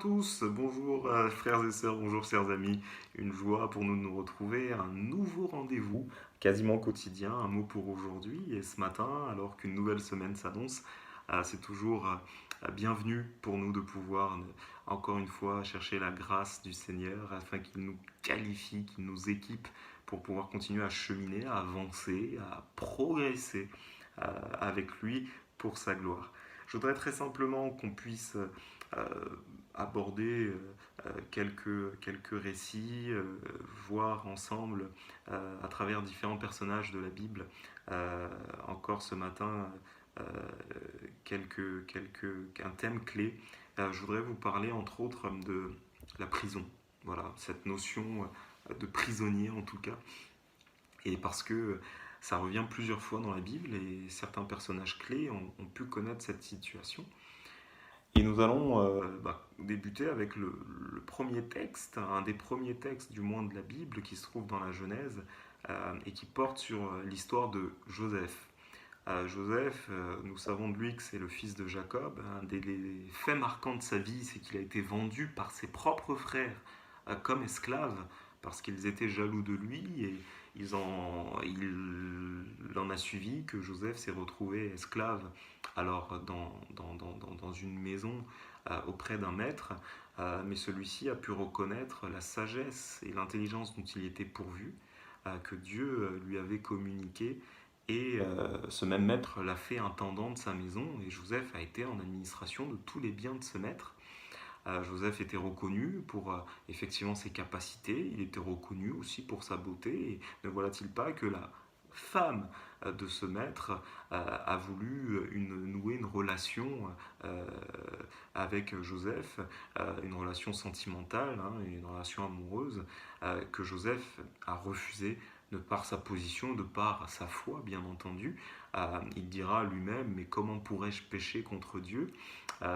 tous, bonjour frères et sœurs, bonjour chers amis. Une joie pour nous de nous retrouver, un nouveau rendez-vous quasiment quotidien, un mot pour aujourd'hui. Et ce matin, alors qu'une nouvelle semaine s'annonce, c'est toujours bienvenu pour nous de pouvoir encore une fois chercher la grâce du Seigneur afin qu'il nous qualifie, qu'il nous équipe pour pouvoir continuer à cheminer, à avancer, à progresser avec lui pour sa gloire. Je voudrais très simplement qu'on puisse euh, aborder quelques récits, voir ensemble à travers différents personnages de la Bible. Encore ce matin, euh, un thème clé. Je voudrais vous parler entre autres de la prison. Voilà, cette notion de prisonnier en tout cas. Et parce que ça revient plusieurs fois dans la Bible et certains personnages clés ont pu connaître cette situation. Et nous allons débuter avec le premier texte, un des premiers textes du moins de la Bible qui se trouve dans la Genèse et qui porte sur l'histoire de Joseph. Joseph, nous savons de lui que c'est le fils de Jacob. Un des faits marquants de sa vie, c'est qu'il a été vendu par ses propres frères comme esclave parce qu'ils étaient jaloux de lui et il en a suivi que Joseph s'est retrouvé esclave alors dans une maison auprès d'un maître, mais celui-ci a pu reconnaître la sagesse et l'intelligence dont il était pourvu, que Dieu lui avait communiqué et ce même maître l'a fait intendant de sa maison et Joseph a été en administration de tous les biens de ce maître. Joseph était reconnu pour effectivement ses capacités, il était reconnu aussi pour sa beauté. Et ne voilà-t-il pas que la femme de ce maître a voulu nouer une relation euh, avec Joseph, une relation sentimentale, hein, une relation amoureuse, que Joseph a refusé de par sa position, de par sa foi, bien entendu. Il dira lui-même, mais comment pourrais-je pécher contre Dieu?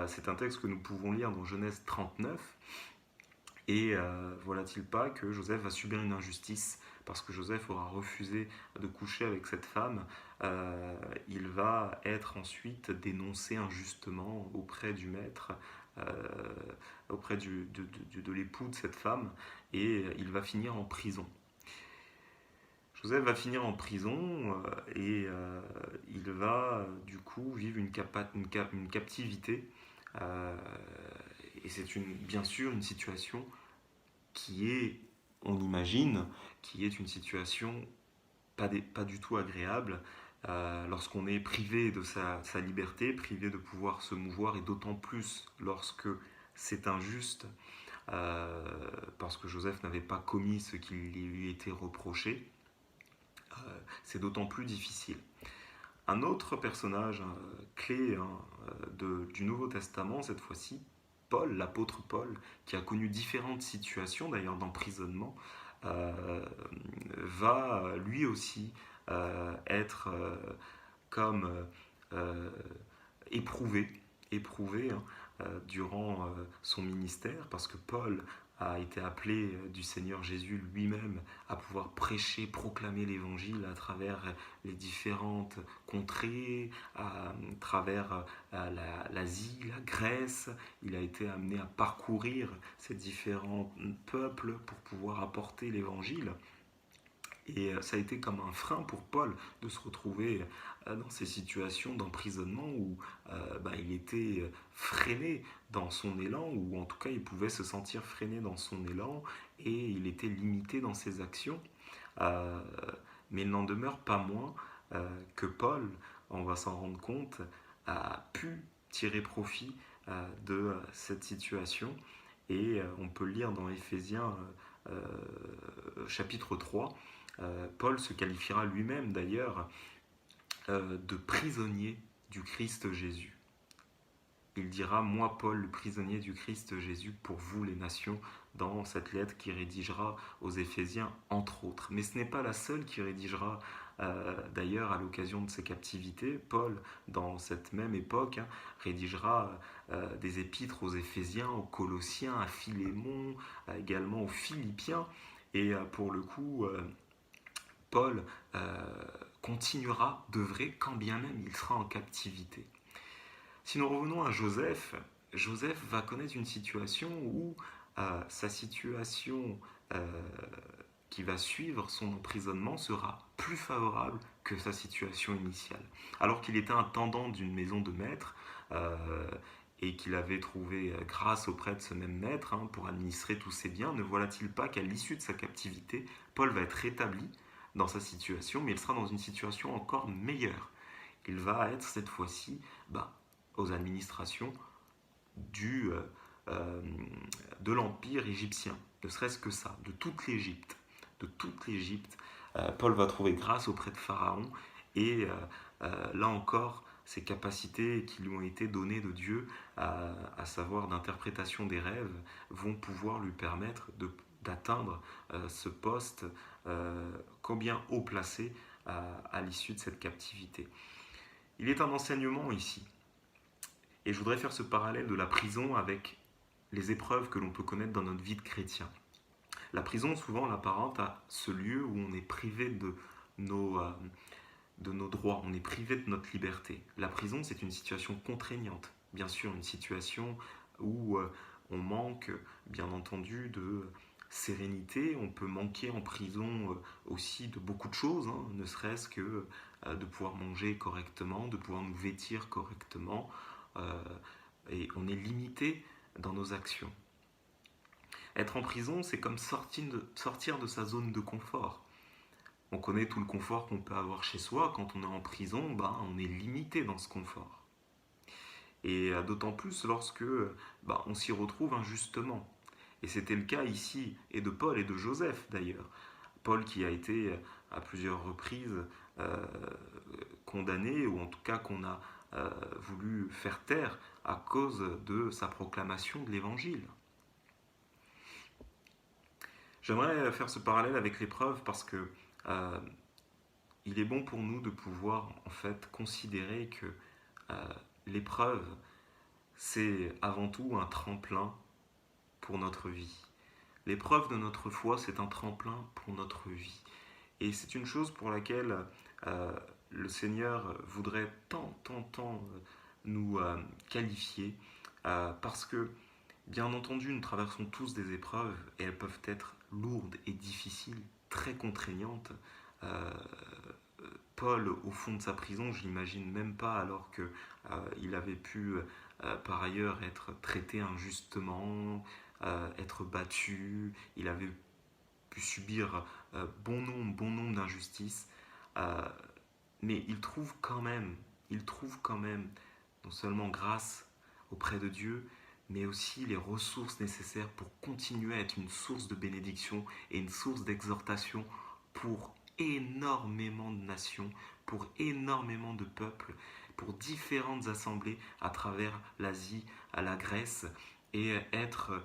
C'est un texte que nous pouvons lire dans Genèse 39. Et voilà-t-il pas que Joseph va subir une injustice parce que Joseph aura refusé de coucher avec cette femme. Il va être ensuite dénoncé injustement auprès du maître, euh, auprès de l'époux de cette femme, et il va finir en prison. Joseph va finir en prison et il va du coup vivre une captivité. Euh, et c'est bien sûr une situation qui est, on imagine, qui est une situation pas du tout agréable lorsqu'on est privé de sa liberté, privé de pouvoir se mouvoir, et d'autant plus lorsque c'est injuste, parce que Joseph n'avait pas commis ce qui lui était reproché. C'est d'autant plus difficile. Un autre personnage clé du Nouveau Testament, cette fois-ci, Paul, l'apôtre Paul, qui a connu différentes situations d'ailleurs d'emprisonnement, va lui aussi être comme euh, éprouvé, éprouvé hein, durant son ministère, parce que Paul a été appelé du Seigneur Jésus lui-même à pouvoir prêcher, proclamer l'évangile à travers les différentes contrées, à travers l'Asie, la Grèce. Il a été amené à parcourir ces différents peuples pour pouvoir apporter l'évangile. Et ça a été comme un frein pour Paul de se retrouver dans ces situations d'emprisonnement où il était freiné dans son élan, ou en tout cas il pouvait se sentir freiné dans son élan et il était limité dans ses actions. Euh, mais il n'en demeure pas moins que Paul, on va s'en rendre compte, a pu tirer profit de cette situation. Et on peut le lire dans Éphésiens chapitre 3. Paul se qualifiera lui-même d'ailleurs de prisonnier du Christ Jésus. Il dira, moi Paul, le prisonnier du Christ Jésus, pour vous les nations, dans cette lettre qu'il rédigera aux Éphésiens, entre autres. Mais ce n'est pas la seule qu'il rédigera d'ailleurs à l'occasion de ses captivités. Paul, dans cette même époque, rédigera des épîtres aux Éphésiens, aux Colossiens, à Philémon, également aux Philippiens. Et pour le coup, Paul continuera d'œuvrer quand bien même il sera en captivité. Si nous revenons à Joseph, Joseph va connaître une situation où sa situation euh, qui va suivre son emprisonnement sera plus favorable que sa situation initiale. Alors qu'il était intendant d'une maison de maître euh, et qu'il avait trouvé grâce auprès de ce même maître pour administrer tous ses biens, ne voilà-t-il pas qu'à l'issue de sa captivité, Paul va être rétabli dans sa situation, mais il sera dans une situation encore meilleure. Il va être cette fois-ci aux administrations du, euh, de l'Empire égyptien, ne serait-ce que ça, de toute l'Égypte. De toute l'Égypte, Paul va trouver grâce auprès de Pharaon et là encore, ces capacités qui lui ont été données de Dieu, à savoir d'interprétation des rêves, vont pouvoir lui permettre d'atteindre ce poste combien haut placé à l'issue de cette captivité. Il est un enseignement ici. Et je voudrais faire ce parallèle de la prison avec les épreuves que l'on peut connaître dans notre vie de chrétien. La prison, souvent, l'apparente à ce lieu où on est privé nos, euh, de nos droits, on est privé de notre liberté. La prison, c'est une situation contraignante, bien sûr, une situation où on manque, bien entendu, de sérénité. On peut manquer en prison aussi de beaucoup de choses, ne serait-ce que de pouvoir manger correctement, de pouvoir nous vêtir correctement. euh, et on est limité dans nos actions. Être en prison, c'est comme sortir de sa zone de confort. On connaît tout le confort qu'on peut avoir chez soi. Quand on est en prison, on est limité dans ce confort. Et d'autant plus lorsque on s'y retrouve injustement. Et c'était le cas ici, et de Paul et de Joseph d'ailleurs. Paul qui a été à plusieurs reprises euh, condamné, ou en tout cas qu'on a voulu faire taire à cause de sa proclamation de l'Évangile. J'aimerais faire ce parallèle avec l'épreuve parce que euh, il est bon pour nous de pouvoir en fait considérer que euh, l'épreuve c'est avant tout un tremplin pour notre vie. L'épreuve de notre foi c'est un tremplin pour notre vie. Et c'est une chose pour laquelle euh, le Seigneur voudrait tant nous qualifier parce que bien entendu, nous traversons tous des épreuves et elles peuvent être lourdes et difficiles, très contraignantes. Euh, Paul, au fond de sa prison, je n'imagine même pas, alors que il avait pu par ailleurs être traité injustement, être battu, il avait pu subir bon nombre d'injustices, euh, mais il trouve quand même, non seulement grâce auprès de Dieu, mais aussi les ressources nécessaires pour continuer à être une source de bénédiction et une source d'exhortation pour énormément de nations, pour énormément de peuples, pour différentes assemblées à travers l'Asie, à la Grèce, et être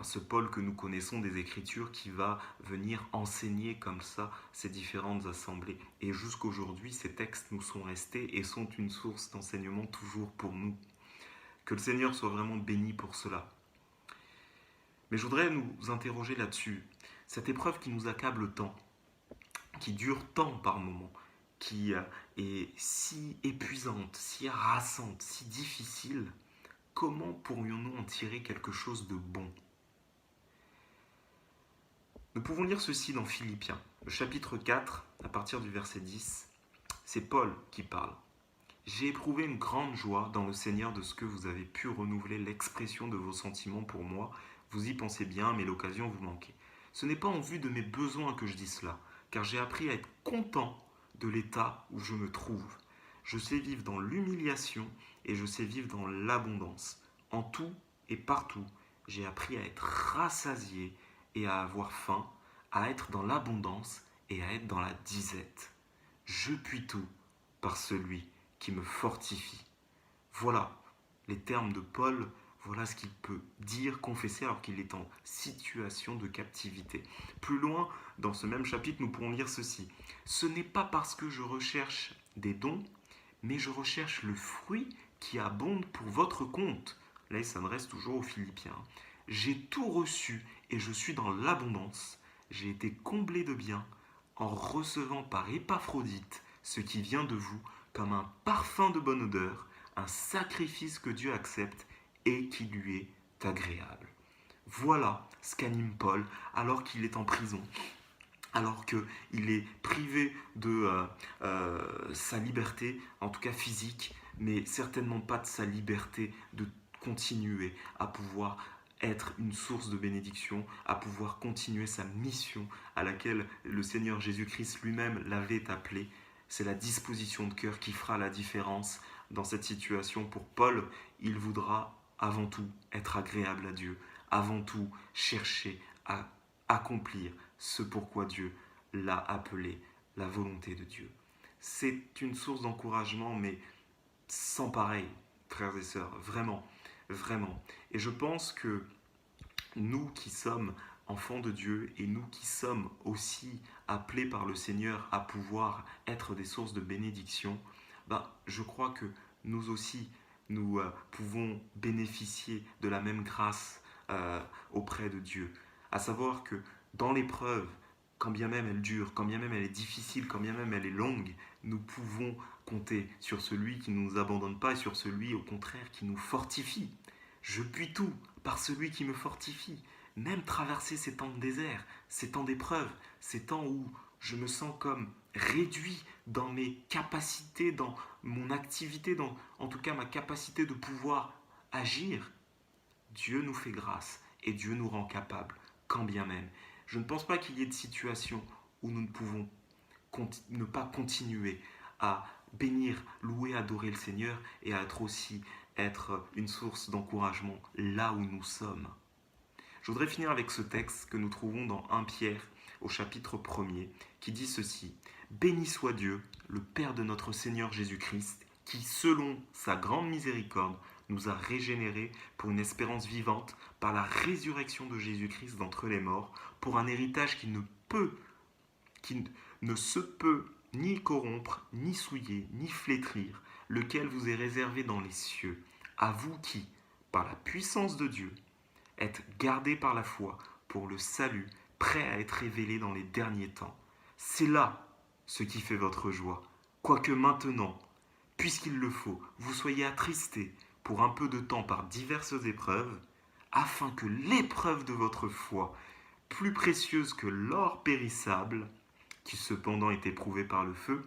ce Paul que nous connaissons des Écritures qui va venir enseigner comme ça ces différentes assemblées. Et jusqu'aujourd'hui, ces textes nous sont restés et sont une source d'enseignement toujours pour nous. Que le Seigneur soit vraiment béni pour cela. Mais je voudrais nous interroger là-dessus. Cette épreuve qui nous accable tant, qui dure tant par moments, qui est si épuisante, si harassante, si difficile, comment pourrions-nous en tirer quelque chose de bon? Nous pouvons lire ceci dans Philippiens, le chapitre 4, à partir du verset 10. C'est Paul qui parle. J'ai éprouvé une grande joie dans le Seigneur de ce que vous avez pu renouveler l'expression de vos sentiments pour moi. Vous y pensez bien, mais l'occasion vous manquait. Ce n'est pas en vue de mes besoins que je dis cela, car j'ai appris à être content de l'état où je me trouve. Je sais vivre dans l'humiliation et je sais vivre dans l'abondance. En tout et partout, j'ai appris à être rassasié et à avoir faim, à être dans l'abondance et à être dans la disette. Je puis tout par celui qui me fortifie. Voilà les termes de Paul, voilà ce qu'il peut dire, confesser alors qu'il est en situation de captivité. Plus loin, dans ce même chapitre, nous pourrons lire ceci. Ce n'est pas parce que je recherche des dons, mais je recherche le fruit qui abonde pour votre compte. Là, il s'adresse toujours aux Philippiens. J'ai tout reçu et je suis dans l'abondance. J'ai été comblé de biens en recevant par Épaphrodite ce qui vient de vous comme un parfum de bonne odeur, un sacrifice que Dieu accepte et qui lui est agréable. Voilà ce qu'anime Paul alors qu'il est en prison, alors qu'il est privé de sa liberté, en tout cas physique, mais certainement pas de sa liberté de continuer à pouvoir être une source de bénédiction, à pouvoir continuer sa mission à laquelle le Seigneur Jésus-Christ lui-même l'avait appelé. C'est la disposition de cœur qui fera la différence dans cette situation. Pour Paul, il voudra avant tout être agréable à Dieu, avant tout chercher à accomplir ce pourquoi Dieu l'a appelé, la volonté de Dieu. C'est une source d'encouragement, mais sans pareil, frères et sœurs, vraiment, vraiment. Et je pense que nous qui sommes enfants de Dieu et nous qui sommes aussi appelés par le Seigneur à pouvoir être des sources de bénédiction, je crois que nous aussi, nous pouvons bénéficier de la même grâce auprès de Dieu. À savoir que dans l'épreuve, quand bien même elle dure, quand bien même elle est difficile, quand bien même elle est longue, nous pouvons compter sur celui qui ne nous abandonne pas et sur celui au contraire qui nous fortifie. Je puis tout par celui qui me fortifie. Même traverser ces temps de désert, ces temps d'épreuve, ces temps où je me sens comme réduit dans mes capacités, dans mon activité, dans en tout cas ma capacité de pouvoir agir, Dieu nous fait grâce et Dieu nous rend capables, quand bien même. Je ne pense pas qu'il y ait de situation où nous ne pouvons ne pas continuer à bénir, louer, adorer le Seigneur et à être une source d'encouragement là où nous sommes. Je voudrais finir avec ce texte que nous trouvons dans 1 Pierre au chapitre 1er qui dit ceci: Béni soit Dieu, le Père de notre Seigneur Jésus-Christ, qui, selon sa grande miséricorde, nous a régénérés pour une espérance vivante par la résurrection de Jésus-Christ d'entre les morts, pour un héritage qui ne se peut ni corrompre, ni souiller, ni flétrir, lequel vous est réservé dans les cieux, à vous qui, par la puissance de Dieu, êtes gardés par la foi pour le salut, prêt à être révélé dans les derniers temps. C'est là ce qui fait votre joie, quoique maintenant, puisqu'il le faut, vous soyez attristés pour un peu de temps par diverses épreuves, afin que l'épreuve de votre foi, plus précieuse que l'or périssable, qui cependant est éprouvé par le feu,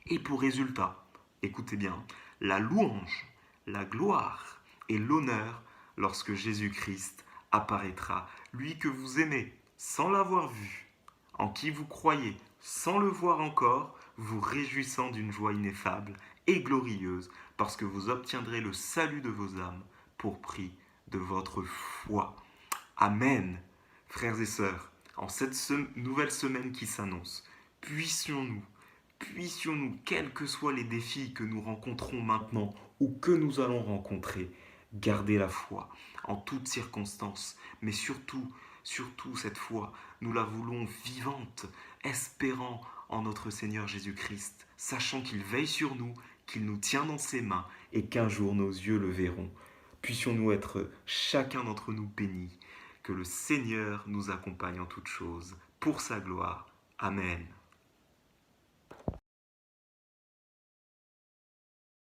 ait pour résultat, écoutez bien, la louange, la gloire et l'honneur lorsque Jésus-Christ apparaîtra, lui que vous aimez sans l'avoir vu, en qui vous croyez sans le voir encore, vous réjouissant d'une joie ineffable et glorieuse, parce que vous obtiendrez le salut de vos âmes pour prix de votre foi. Amen. Frères et sœurs, en cette nouvelle semaine qui s'annonce, puissions-nous, quels que soient les défis que nous rencontrons maintenant ou que nous allons rencontrer, garder la foi en toutes circonstances, mais surtout cette foi, nous la voulons vivante, espérant en notre Seigneur Jésus-Christ, sachant qu'il veille sur nous, qu'il nous tient dans ses mains et qu'un jour nos yeux le verront. Puissions-nous être chacun d'entre nous bénis, que le Seigneur nous accompagne en toutes choses, pour sa gloire. Amen.